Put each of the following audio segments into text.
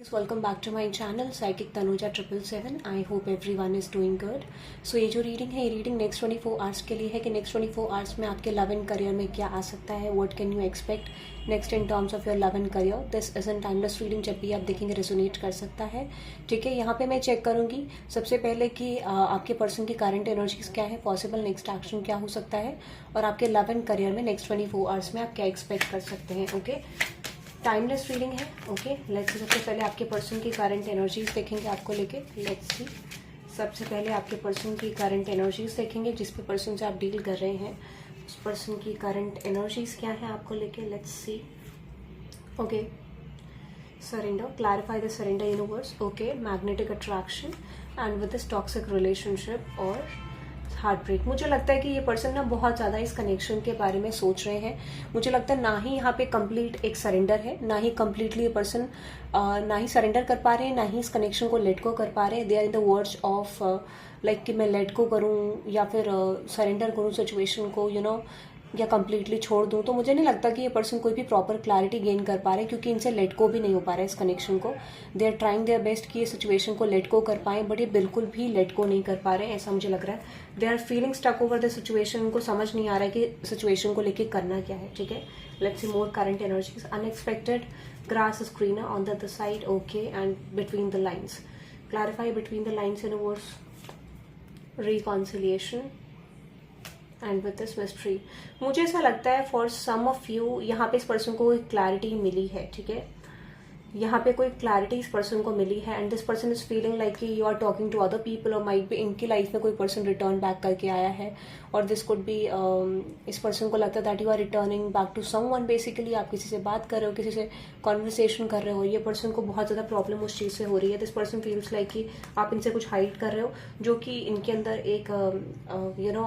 Welcome back to my channel psychic Tanuja 777। I hope everyone is doing good. So ये जो reading है, ये reading next 24 hours के लिए है कि नेक्स्ट 24 आवर्स में आपके लव एंड करियर में क्या आ सकता है, what can you expect next in terms of your love and career. This is an timeless reading, जब भी आप देखेंगे रेजोनेट कर सकता है। ठीक है, यहाँ पे मैं चेक करूंगी सबसे पहले कि आपके पर्सन की करंट एनर्जीज क्या है, पॉसिबल नेक्स्ट एक्शन क्या हो सकता है, और आपके लव एंड करियर में नेक्स्ट 24 आवर्स में आप क्या एक्सपेक्ट कर सकते हैं। ओके, टाइमलेस रीडिंग है। ओके, लेट्स सी। सबसे पहले आपके पर्सन की करंट एनर्जीज देखेंगे आपको लेके। लेट्स सी, सबसे पहले आपके पर्सन की करंट एनर्जीज देखेंगे, जिस पे पर्सन से आप डील कर रहे हैं उस पर्सन की करंट एनर्जीज क्या है आपको लेके। Let's see. Okay, surrender, clarify the surrender universe. Okay, magnetic attraction and with this toxic relationship और हार्ट ब्रेक। मुझे लगता है कि ये पर्सन ना बहुत ज़्यादा इस कनेक्शन के बारे में सोच रहे हैं। मुझे लगता है ना ही यहाँ पे कंप्लीट एक सरेंडर है, ना ही कंप्लीटली ये पर्सन ना ही सरेंडर कर पा रहे हैं, ना ही इस कनेक्शन को लेट गो कर पा रहे हैं। They are in the words of like कि मैं लेट गो करूँ या फिर सरेंडर करूँ सिचुएशन को, यू नो, या कंप्लीटली छोड़ दूं। तो मुझे नहीं लगता कि ये पर्सन कोई भी प्रॉपर क्लैरिटी गेन कर पा रहे, क्योंकि इनसे लेट गो भी नहीं हो पा रहा है इस कनेक्शन को। They are trying their best कि ये सिचुएशन को लेट गो कर पाए, बट ये बिल्कुल भी लेट गो नहीं कर पा रहे हैं, ऐसा मुझे लग रहा है। They are feeling stuck over the situation. उनको समझ नहीं आ रहा है कि सिचुएशन को लेके करना क्या है। ठीक है, let's C more current energies. Unexpected grass is greener on the other side. Okay, and between the lines, clarify between the lines universe, reconciliation and with this mystery. मुझे ऐसा लगता है फॉर सम ऑफ यू यहाँ पे इस person को एक clarity मिली है। ठीक है, यहाँ पे कोई क्लैरिटी इस पर्सन को मिली है and this person is feeling like कि you are talking to other people, और माइट भी इनकी लाइफ में कोई पर्सन रिटर्न बैक करके आया है, और दिस कुड बी इस पर्सन को लगता है that you are returning back to someone. Basically आप किसी से बात कर रहे हो, किसी से कॉन्वर्सेशन कर रहे हो, ये पर्सन को बहुत ज़्यादा प्रॉब्लम उस चीज़ से हो रही है। दिस पर्सन फील्स लाइक कि आप इनसे कुछ हाइड कर रहे हो, जो कि इनके अंदर एक you know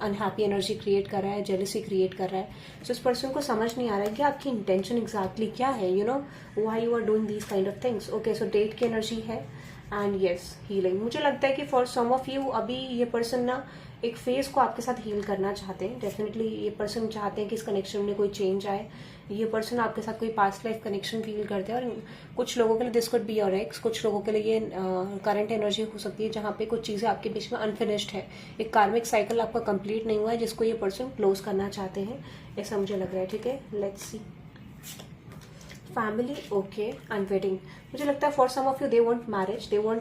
unhappy energy create कर रहा है, जेलसी क्रिएट कर रहा है। सो इस पर्सन को समझ नहीं आ रहा है कि आपकी इंटेंशन एग्जैक्टली क्या है, you know, why you are doing these kind of things. Okay, so date की एनर्जी है एंड यस हीलिंग। मुझे लगता है कि फॉर सम ऑफ यू अभी ये पर्सन ना एक फेज को आपके साथ हील करना चाहते हैं। डेफिनेटली ये पर्सन चाहते हैं कि इस कनेक्शन में कोई चेंज आए। ये पर्सन आपके साथ कोई पास्ट लाइफ कनेक्शन फील करते हैं, और कुछ लोगों के लिए this could be your x, कुछ लोगों के लिए ये करंट एनर्जी हो सकती है जहाँ पे कुछ चीज़ें आपके बीच में अनफिनिश्ड है, एक कार्मिक साइकिल आपका कंप्लीट नहीं हुआ है, जिसको ये पर्सन क्लोज करना चाहते हैं, ऐसा मुझे लग रहा है। ठीक है, let's see. Family, okay, and wedding. मुझे लगता है for some of you they want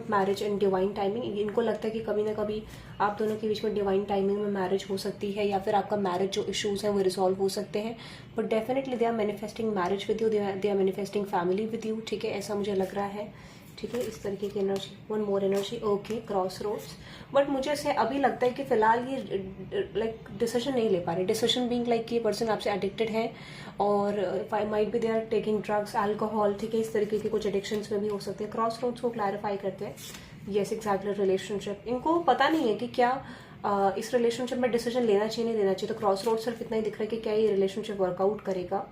marriage in divine timing. इनको लगता है कि कभी ना कभी आप दोनों के बीच में डिवाइन टाइमिंग में मैरिज हो सकती है, या फिर आपका मैरिज जो इश्यूज हैं वो रिजॉल्व हो सकते हैं। But definitely they are manifesting marriage with you, they are manifesting family with you. ठीक है, ऐसा मुझे लग रहा है। ठीक है, इस तरीके की energy. One more energy, okay, crossroads. But मुझे ऐसे अभी लगता है कि फिलहाल ये लाइक डिसीजन नहीं ले पा रहे। डिसीजन बीइंग लाइक कि ये पर्सन आपसे एडिक्टेड है, और might be they are taking drugs, alcohol. ठीक है, इस तरीके के कुछ एडिक्शंस में भी हो सकते हैं। क्रॉस रोड्स को क्लैरिफाई करते हैं। Yes, exactly, relationship. इनको पता नहीं है कि क्या इस रिलेशनशिप में डिसीजन लेना चाहिए नहीं लेना चाहिए। तो क्रॉस रोड सिर्फ इतना ही दिख रहा है कि क्या ये रिलेशनशिप वर्कआउट करेगा,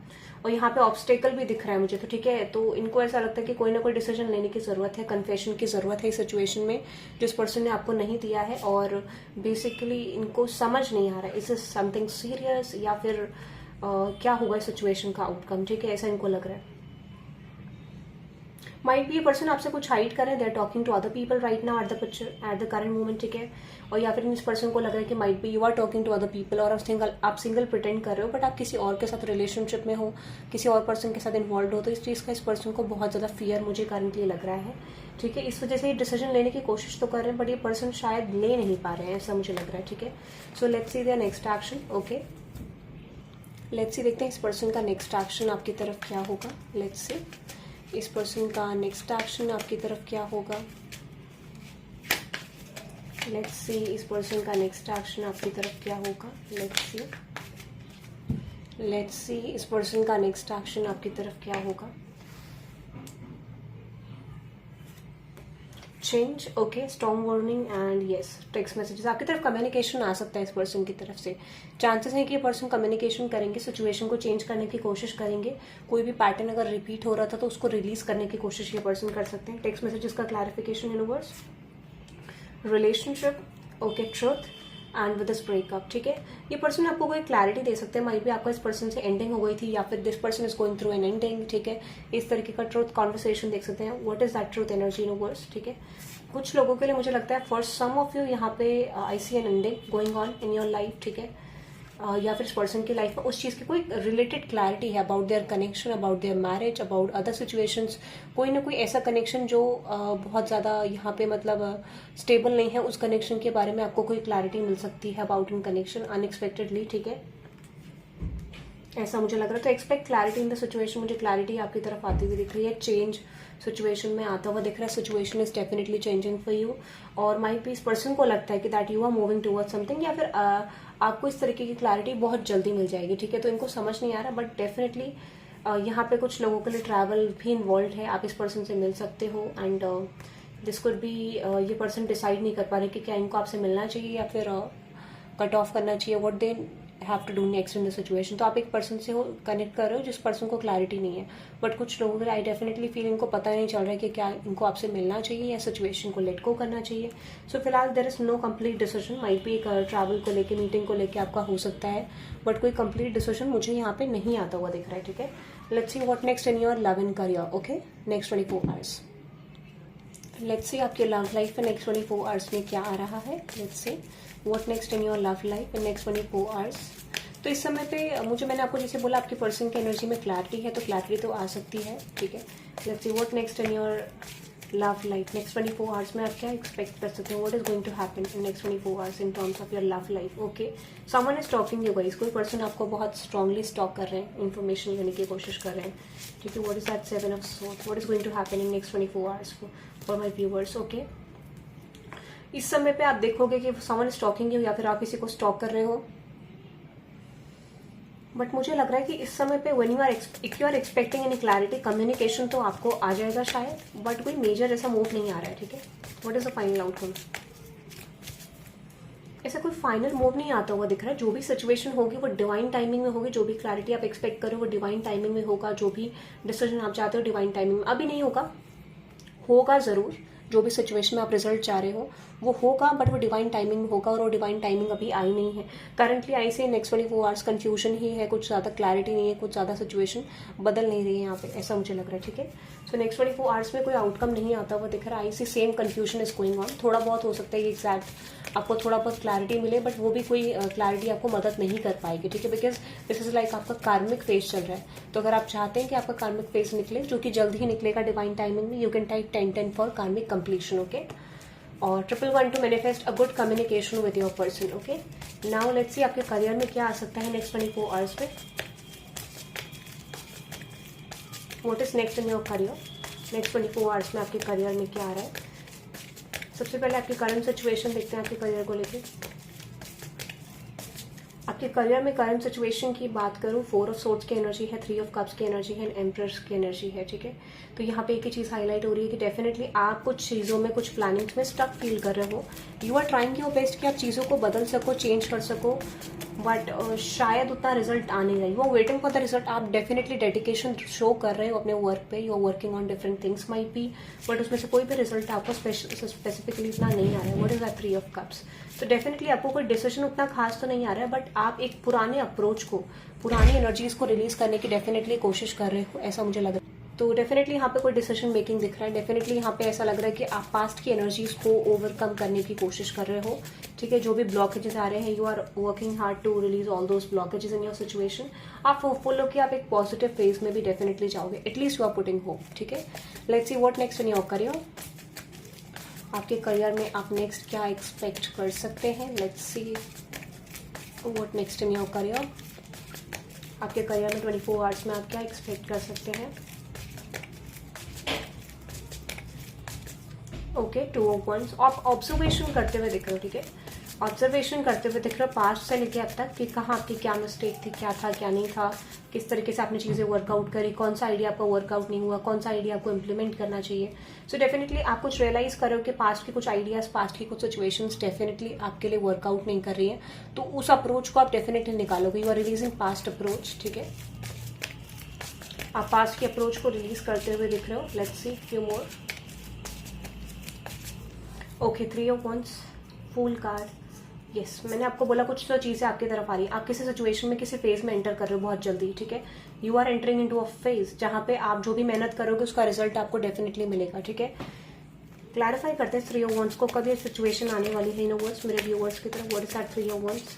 और यहाँ पे ऑब्स्टेकल भी दिख रहा है मुझे। तो ठीक है, तो इनको ऐसा लगता है कि कोई ना कोई डिसीजन लेने की जरूरत है, कन्फेशन की जरूरत है इस सिचुएशन में, जिस पर्सन ने आपको नहीं दिया है। और बेसिकली इनको समझ नहीं आ रहा है इज इज समथिंग सीरियस, या फिर क्या होगा इस सिचुएशन का आउटकम। ठीक है, ऐसा इनको लग रहा है। माइट बी ये पर्सन आपसे कुछ हाइड कर रहे हैं, they are talking to other people right now at the picture at the current moment. ठीक है, और या फिर इस पर्सन को लग रहा है कि might be you are talking to other people, और आप सिंगल प्रिटेंड कर रहे हो, बट आप किसी और के साथ रिलेशनशिप में हो, किसी और पर्सन के साथ इन्वॉल्व हो। तो इस चीज़ का इस पर्सन को बहुत ज़्यादा फियर मुझे करंटली लग रहा है। ठीक है, इस वजह से ये डिसीजन लेने की कोशिश तो कर रहे हैं, बट ये पर्सन शायद ले नहीं पा रहे हैं, ऐसा मुझे लग रहा है। ठीक है, so let's see their next action. Okay, let's see, देखते हैं इस पर्सन का नेक्स्ट एक्शन आपकी तरफ क्या होगा। लेट्स सी, इस पर्सन का नेक्स्ट एक्शन आपकी तरफ क्या होगा। लेट्स सी, इस पर्सन का नेक्स्ट एक्शन आपकी तरफ क्या होगा। लेट्स सी, लेट्स सी, इस पर्सन का नेक्स्ट एक्शन आपकी तरफ क्या होगा। Change, okay, storm warning and yes, text messages. आपकी तरफ कम्युनिकेशन आ सकता है इस पर्सन की तरफ से। चांसेस है कि ये पर्सन कम्युनिकेशन करेंगे, सिचुएशन को चेंज करने की कोशिश करेंगे। कोई भी पैटर्न अगर रिपीट हो रहा था तो उसको रिलीज करने की कोशिश ये पर्सन कर सकते हैं। टेक्स्ट मैसेजेस का clarification universe, relationship, okay, truth and with this breakup, ठीक है। ये पर्सन आपको कोई क्लैरिटी दे सकते हैं, माइट भी आपका इस पर्सन से एंडिंग हो गई थी या फिर this person is going through an ending, ठीक है। इस तरीके का ट्रूथ कॉन्वर्सेशन देख सकते हैं। What is that truth energy universe, ठीक है। कुछ लोगों के लिए मुझे लगता है फॉर सम ऑफ यू यहाँ पे I see an ending going on in your life, ठीक है। या फिर इस पर्सन की लाइफ में उस चीज़ की कोई रिलेटेड क्लैरिटी है about their connection, about their marriage, about other situations. कोई ना कोई ऐसा कनेक्शन जो बहुत ज़्यादा यहाँ पे मतलब स्टेबल नहीं है, उस कनेक्शन के बारे में आपको कोई क्लैरिटी मिल सकती है अबाउट इन कनेक्शन अनएक्सपेक्टेडली, ठीक है। ऐसा मुझे लग रहा है। तो expect clarity in the situation, मुझे क्लैरिटी आपकी तरफ आती हुई दिख रही है। चेंज सिचुएशन में आता हुआ दिख रहा है। Situation is definitely changing for you, और माइट भी इस पर्सन को लगता है कि that you are moving towards something, या फिर आपको इस तरीके की क्लैरिटी बहुत जल्दी मिल जाएगी, ठीक है। तो इनको समझ नहीं आ रहा, बट डेफिनेटली यहाँ पे कुछ लोगों के लिए ट्रैवल भी इन्वॉल्व है। आप इस पर्सन से मिल सकते हो एंड दिस कुड बी ये पर्सन डिसाइड नहीं कर पा रहे कि क्या इनको आपसे मिलना चाहिए या फिर कट ऑफ करना चाहिए, what they have to do next in the situation. तो आप एक पर्सन से हो कनेक्ट कर रहे हो जिस पर्सन को क्लैरिटी नहीं है, बट कुछ लोगों के आई डेफिनेटली फील इनको पता नहीं चल रहा है कि क्या इनको आपसे मिलना चाहिए या सिचुएशन को लेट गो करना चाहिए। सो फिलहाल there is no complete decision. Might भी एक ट्रैवल को लेके, मीटिंग को लेके आपका हो सकता है, बट कोई कंप्लीट डिसीजन मुझे यहाँ पे नहीं आता हुआ दिख रहा है, ठीक है। Let's see what next in your love and career, okay, next 24 hours. Let's see आपके लव लाइफ में नेक्स्ट 24 आवर्स में क्या आ रहा है। Let's see what next in your love life in next 24 hours. तो इस समय पे मैंने आपको जैसे बोला आपकी पर्सन की एनर्जी में क्लैरिटी है, तो क्लैरिटी तो आ सकती है, ठीक है। Let's see what next in your love life next 24 hours में आप क्या एक्सपेक्ट कर सकते हैं। What is going to happen in next 24 hours in terms of your love life, okay. Someone is stalking you guys, कोई person आपको बहुत strongly stock कर रहे हैं, इन्फॉर्मेशन लेने की कोशिश कर रहे हैं, ठीक है। What is that 7 of swords, what is going to happen in next 24 hours for my viewers, okay. इस समय पे आप देखोगे कि समवन स्टॉकिंग यू या फिर आप किसी को स्टॉक कर रहे हो, बट मुझे लग रहा है कि इस समय पे when if you are expecting any clarity, communication तो आपको आ जाएगा शायद, बट कोई मेजर ऐसा मूव नहीं आ रहा है, ठीक है। What is the final outcome, ऐसा कोई फाइनल मूव नहीं आता हुआ दिख रहा है। जो भी सिचुएशन होगी वो डिवाइन टाइमिंग में होगी, जो भी क्लैरिटी आप एक्सपेक्ट करो वो डिवाइन टाइमिंग में होगा, जो भी डिसीजन आप चाहते हो डिवाइन टाइमिंग में। अभी नहीं होगा जरूर, जो भी सिचुएशन में आप रिजल्ट चाह रहे हो वो होगा, बट वो डिवाइन टाइमिंग में होगा, और वो डिवाइन टाइमिंग अभी आई नहीं है। करंटली आई से नेक्स्ट 24 आवर्स कंफ्यूजन ही है, कुछ ज़्यादा क्लैरिटी नहीं है, कुछ ज़्यादा सिचुएशन बदल नहीं रही है यहाँ पे, ऐसा मुझे लग रहा है, ठीक है। सो नेक्स्ट 24 आवर्स में कोई आउटकम नहीं आता हुआ दिख रहा है। I see same confusion is going on. थोड़ा बहुत हो सकता है कि एग्जैक्ट आपको थोड़ा बहुत क्लैरिटी मिले, बट वो भी कोई क्लैरिटी आपको मदद नहीं कर पाएगी, ठीक है। बिकॉज दिस इज लाइक आपका कार्मिक फेज चल रहा है, तो अगर आप चाहते हैं कि आपका कार्मिक फेज निकले, जो कि जल्द ही निकलेगा डिवाइन टाइमिंग में, you can type 1010 for karmic completion, okay. और 111 to manifest a good communication with your person, okay. Now let's see आपके करियर में क्या आ सकता है नेक्स्ट 24 आवर्स में। What is next in your career next 24 hours में आपके करियर में क्या आ रहा है। सबसे पहले आपकी करंट सिचुएशन देखते हैं आपके करियर को लेकर। आपके करियर में करंट सिचुएशन की बात करूँ, 4 ऑफ सोर्ड्स की एनर्जी है, 3 ऑफ कप्स की एनर्जी है, एम्प्रेस की एनर्जी है, ठीक है। तो यहाँ पे एक ही चीज़ हाईलाइट हो रही है कि डेफिनेटली आप कुछ चीज़ों में, कुछ प्लानिंग्स में स्टक फील कर रहे हो। You are trying your best कि आप चीज़ों को बदल सको, चेंज कर सको, बट शायद उतना रिजल्ट आ नहीं रहा है। You are waiting for the result. आप डेफिनेटली डेडिकेशन शो कर रहे हो अपने वर्क पे, you are working on different things might be, but उसमें से कोई भी रिजल्ट आपको स्पेसिफिकली इतना नहीं आ रहा है। What is that 3 of cups. तो डेफिनेटली आपको कोई डिसीजन उतना खास तो नहीं आ रहा है, बट आप एक पुराने अप्रोच को, पुरानी एनर्जीज को रिलीज करने की डेफिनेटली कोशिश कर रहे हो, ऐसा मुझे लग रहा है। तो डेफिनेटली यहाँ पे कोई डिसीजन मेकिंग दिख रहा है। डेफिनेटली यहाँ पे ऐसा लग रहा है कि आप पास्ट की एनर्जीज को ओवरकम करने की कोशिश कर रहे हो, ठीक है। जो भी ब्लॉकेजेस आ रहे हैं, you are working hard to release all those blockages in your situation. आप होपफुल हो कि आप एक पॉजिटिव फेज में भी डेफिनेटली जाओगे, at least you are putting hope, ठीक है। Let's see what next in your career. आपके करियर में आप नेक्स्ट क्या एक्सपेक्ट कर सकते हैं। Let's see what next in your career. आपके करियर में 24 आवर्स में आप क्या एक्सपेक्ट कर सकते हैं। Okay, 2 of wands. आप ऑब्जर्वेशन करते हुए दिख रहे हो, ठीक है। ऑब्जर्वेशन करते हुए दिख रहे हो पास्ट से लेके अब तक कि कहाँ आपकी क्या मिस्टेक थी, क्या था क्या नहीं था, किस तरीके से आपने चीज़ें वर्कआउट करी, कौन सा आइडिया आपका वर्कआउट नहीं हुआ, कौन सा आइडिया आपको इम्प्लीमेंट करना चाहिए। सो डेफिनेटली आप कुछ रियलाइज करो कि पास्ट के कुछ आइडियाज, पास्ट की कुछ सिचुएशंस डेफिनेटली आपके लिए वर्कआउट नहीं कर रही है, तो उस अप्रोच को आप डेफिनेटली निकालोगे। You are releasing past approach, ठीक है। आप पास्ट के अप्रोच को रिलीज करते हुए दिख रहे हो। Let's see few more. Okay, 3 of wands, fool card. Yes, मैंने आपको बोला कुछ तो चीजें आपकी तरफ आ रही है, आप किसी सिचुएशन में किसी फेज में एंटर कर रहे हो बहुत जल्दी, ठीक है। You are entering into a phase जहां पे आप जो भी मेहनत करोगे उसका रिजल्ट आपको डेफिनेटली मिलेगा, ठीक है। क्लैरिफाई करते हैं 3 ऑफ वांड्स को, कब ये सिचुएशन आने वाली है यूनिवर्स मेरे व्यूअर्स की तरफ। What is that 3 of wands?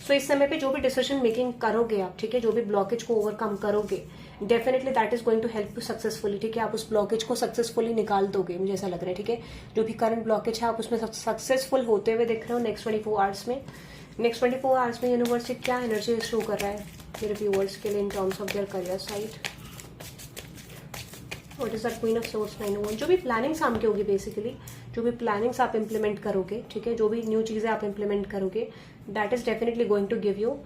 So इस समय पे जो भी डिसीजन मेकिंग करोगे आप, ठीक है, जो भी ब्लॉकेज को ओवरकम करोगे, definitely that is going to help you successfully, ठीक है। आप उस ब्लॉकेज को सक्सेसफुली निकाल दोगे, मुझे ऐसा लग रहा है, ठीक है। जो भी करंट ब्लॉकेज है आप उसमें सक्सेसफुल होते हुए दिख रहे हो नेक्स्ट 24 आवर्स में। नेक्स्ट 24 आवर्स में यूनिवर्स से क्या एनर्जी शो कर रहा है मेरे व्यूअर्स के लिए इन terms of their career side? What is that queen of source 9 of wands? जो भी प्लानिंग्स आपकी होगी बेसिकली, जो भी प्लानिंग्स आप इंप्लीमेंट करोगे, ठीक है, जो भी न्यू चीजें आप इंप्लीमेंट करोगे, that is definitely going to give you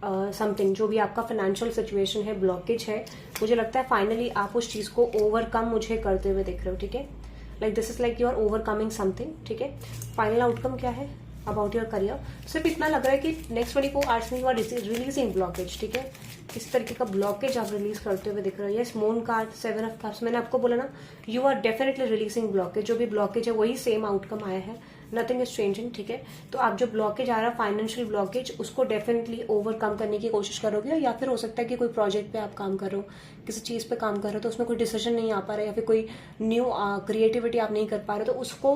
something. जो भी आपका फाइनेंशियल सिचुएशन है, ब्लॉकेज है, मुझे लगता है फाइनली आप उस चीज को ओवरकम मुझे करते हुए दिख रहे हो, ठीक है। Like this is like you are overcoming something, ठीक है। फाइनल आउटकम क्या है अबाउट योर करियर? सिर्फ इतना लग रहा है कि नेक्स्ट 24 आवर्स में यू आर रिलीजिंग ब्लॉकेज, ठीक है। इस तरीके का ब्लॉकेज आप रिलीज करते हुए दिख रहे हो। Yes, moon card, 7 of cups, मैंने आपको बोला ना, you are definitely releasing blockage. जो भी ब्लॉकेज है वही सेम आउटकम आया है, नथिंग इज चेंजिंग, ठीक है। तो आप जो ब्लॉकेज आ रहा है फाइनेंशियल ब्लॉकेज, उसको डेफिनेटली ओवरकम करने की कोशिश करोगे। या फिर हो सकता है कि कोई प्रोजेक्ट पे आप काम कर रहे हो, किसी चीज पे काम कर रहे हो, तो उसमें कोई डिसीजन नहीं आ पा रहा है, या फिर कोई न्यू क्रिएटिविटी आप नहीं कर पा रहे, तो उसको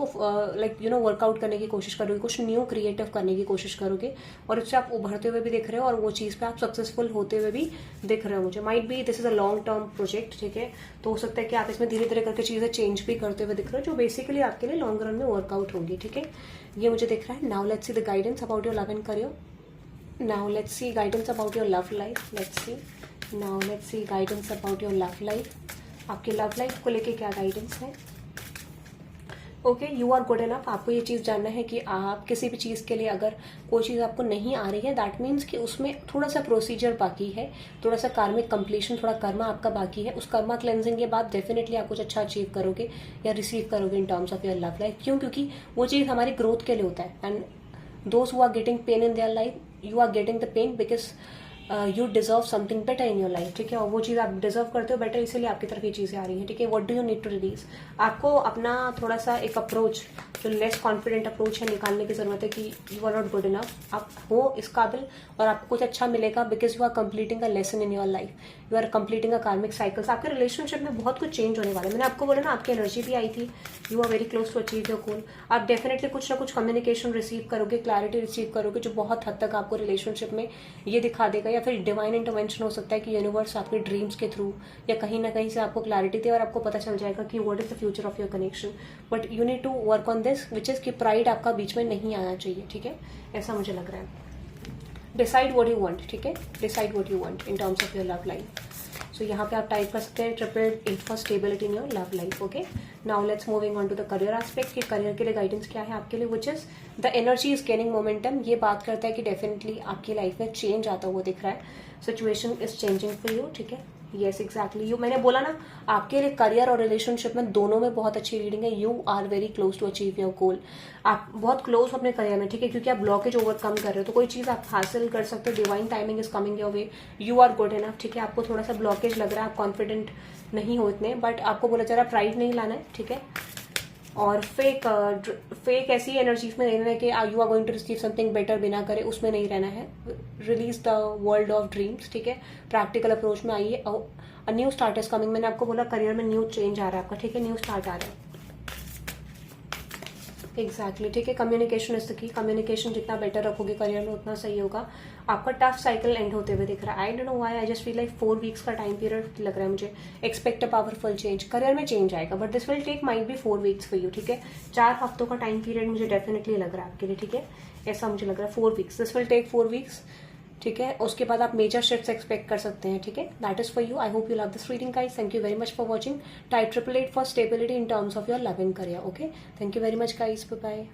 लाइक यू नो वर्कआउट करने की कोशिश करोगे, कुछ न्यू क्रिएटिव करने की कोशिश करोगे, और उससे आप उभरते हुए भी दिख रहे हो, और वो चीज पे आप सक्सेसफुल होते हुए भी दिख रहे हो मुझे। Might be this is a long term project, ठीक है। तो हो सकता है कि आप इसमें धीरे धीरे करके चीजें चेंज भी करते हुए दिख रहे हो, जो बेसिकली आपके लिए लॉन्ग रन में वर्कआउट होगी, ठीक है। ये मुझे दिख रहा है। Now let's see the guidance about your love and career. Now let's see guidance about your love life. Let's see now let's see guidance about your love life. आपकी लव लाइफ को लेके क्या गाइडेंस है? Okay, you are good enough. आपको ये चीज जानना है कि आप किसी भी चीज के लिए अगर कोई चीज आपको नहीं आ रही है, दैट मीन्स कि उसमें थोड़ा सा प्रोसीजर बाकी है, थोड़ा सा कार्मिक कंप्लीशन, थोड़ा कर्मा आपका बाकी है। उस कर्मा क्लेंजिंग के बाद डेफिनेटली आप कुछ अच्छा अचीव करोगे या रिसीव करोगे इन terms of your love life. क्यों? क्योंकि वो चीज हमारी ग्रोथ के लिए होता है। And those who are getting pain in their life, you are getting the pain because you deserve something better in your life, ठीक है। और वो चीज आप डिजर्व करते हो बेटर, इसीलिए आपकी तरफ ये चीजें आ रही हैं, ठीक है। What do you need to release? आपको अपना थोड़ा सा एक अप्रोच, जो लेस कॉन्फिडेंट अप्रोच है, निकालने की जरूरत है कि you are not good enough, आप हो इस काबिल और आपको कुछ अच्छा मिलेगा, because you are completing a lesson in your life, you are completing a karmic cycles. आपके रिलेशनशिप में बहुत कुछ चेंज होने वाला है। मैंने आपको बोला ना, आपकी एनर्जी भी आई थी, you are very close to achieve your goal. आप डेफिनेटली कुछ ना कुछ कम्युनिकेशन रिसीव करोगे, क्लैरिटी रिसीव करोगे, जो बहुत हद तक आपको रिलेशनशिप में ये दिखा देगा। या फिर डिवाइन इंटरवेंशन हो सकता है कि यूनिवर्स आपके ड्रीम्स के थ्रू या कहीं ना कहीं से आपको क्लैरिटी दे, और आपको पता चल जाएगा कि what is the future of your connection. But you need to work on this, which is कि प्राइड आपका बीच में नहीं आना चाहिए, ठीक है। ऐसा मुझे लग रहा है। डिसाइड व्हाट यू वांट, ठीक है। Decide what you want in terms of your love life. So यहाँ पे आप टाइप कर सकते हैं 888 for stability in your love life. Okay, now let's moving on to the career aspect कि career के लिए गाइडेंस क्या है आपके लिए, which is the energy is gaining momentum. ये बात करता है कि डेफिनेटली आपकी लाइफ में चेंज आता हुआ दिख रहा है, situation is changing for you, ठीक है। यस एग्जैक्टली, यू मैंने बोला ना, आपके लिए करियर और रिलेशनशिप में दोनों में बहुत अच्छी रीडिंग है। You are very close to achieve your goal. आप बहुत क्लोज हो अपने करियर में, ठीक है, क्योंकि आप ब्लॉकेज ओवरकम कर रहे हो, तो कोई चीज आप हासिल कर सकते हो। Divine timing is coming your way, you are good enough, ठीक है। आपको थोड़ा सा ब्लॉकेज लग रहा है, आप कॉन्फिडेंट नहीं हो इतने, बट आपको बोला जा रहा है प्राइड नहीं लाना है, ठीक है। और फेक ऐसी एनर्जीज में नहीं रहना है कि you are going to receive something better बिना करे, उसमें नहीं रहना है। Release the world of dreams, ठीक है। प्रैक्टिकल अप्रोच में आइए। न्यू स्टार्ट इज कमिंग, मैंने आपको बोला करियर में न्यू चेंज आ रहा है आपका, ठीक है, न्यू स्टार्ट आ रहा है। एग्जैक्टली, ठीक है। Communication is the key. Communication जितना बेटर रखोगे करियर में उतना सही होगा। आपका टफ साइकिल एंड होते हुए दिख रहा है। I don't know why, I just feel like 4 weeks का टाइम पीरियड लग रहा है मुझे। Expect a powerful change, career में चेंज आएगा, but this will take might be 4 weeks for you, ठीक है। 4 हफ्तों का टाइम पीरियड मुझे डेफिनेटली लग रहा है आपके लिए, ठीक है। ऐसा मुझे लग रहा है 4 weeks, this will take 4 weeks, ठीक है। उसके बाद आप मेजर शिफ्ट्स एक्सपेक्ट कर सकते हैं, ठीक है। That is for you. I hope you love this reading guys. Thank you very much for watching. Type 888 for stability in terms of your love and career. Okay, thank you very much guys, bye bye.